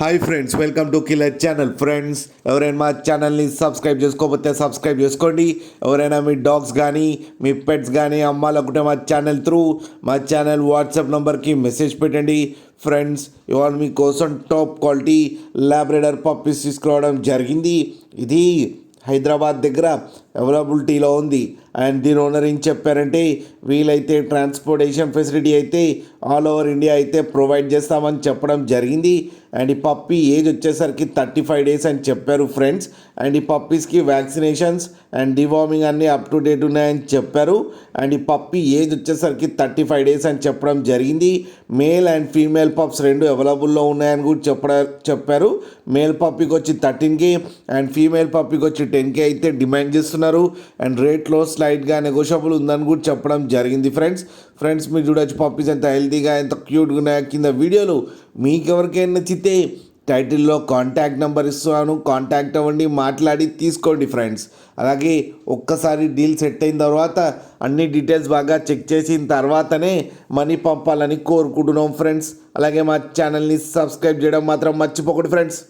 Hi friends, welcome to killer channel. Friends, ఎవరైనా మా ఛానల్ని సబ్స్క్రైబ్ చేసుకోకపోతే సబ్స్క్రైబ్ చేసుకోండి. ఎవరైనా మీ డాగ్స్ కానీ మీ పెట్స్ కానీ అమ్మాలనుకుంటే మా ఛానల్ త్రూ మా ఛానల్ వాట్సాప్ నెంబర్కి మెసేజ్ పెట్టండి. ఫ్రెండ్స్, ఇవాళ మీకోసం టాప్ క్వాలిటీ లాబ్రడార్ పప్పీస్ తీసుకురావడం జరిగింది. ఇది హైదరాబాద్ దగ్గర అవైలబిలిటీలో ఉంది. అండ్ దీని ఓనర్ ఏం చెప్పారంటే, వీలైతే ట్రాన్స్పోర్టేషన్ ఫెసిలిటీ అయితే ఆల్ ఓవర్ ఇండియా అయితే ప్రొవైడ్ చేస్తామని చెప్పడం జరిగింది. అండ్ ఈ పప్పీ ఏజ్ వచ్చేసరికి 35 days అని చెప్పారు ఫ్రెండ్స్. అండ్ ఈ పప్పీస్కి వ్యాక్సినేషన్స్ అండ్ డివార్మింగ్ అన్నీ అప్ టు డేట్ ఉన్నాయని చెప్పారు. అండ్ ఈ పప్పీ ఏజ్ వచ్చేసరికి 35 days అని చెప్పడం జరిగింది. మేల్ అండ్ ఫీమేల్ పప్స్ రెండు అవైలబుల్లో ఉన్నాయని కూడా చెప్పారు. మేల్ పప్పీకి వచ్చి 13K అండ్ ఫీమేల్ పప్పీకి వచ్చి 10K అయితే డిమాండ్ చేస్తున్నారు. అండ్ రేట్లో స్లైడ్గా నెగోషియబుల్ ఉందని కూడా చెప్పడం జరిగింది. ఫ్రెండ్స్ మీరు చూడొచ్చు పప్పీస్ ఎంత హెల్తీగా ఎంత క్యూట్గా ఉన్నాయో. కింద వీడియోలు మీకు ఎవరికైనా నచ్చితే టైటిల్లో కాంటాక్ట్ నెంబర్ ఇస్తున్నాను, కాంటాక్ట్ అవ్వండి, మాట్లాడి తీసుకోండి ఫ్రెండ్స్. అలాగే ఒక్కసారి డీల్ సెట్ అయిన తర్వాత అన్ని డీటెయిల్స్ బాగా చెక్ చేసిన తర్వాతనే మనీ పంపాలని కోరుకుంటున్నాం ఫ్రెండ్స్. అలాగే మా ఛానల్ని సబ్స్క్రైబ్ చేయడం మాత్రం మర్చిపోకండి ఫ్రెండ్స్.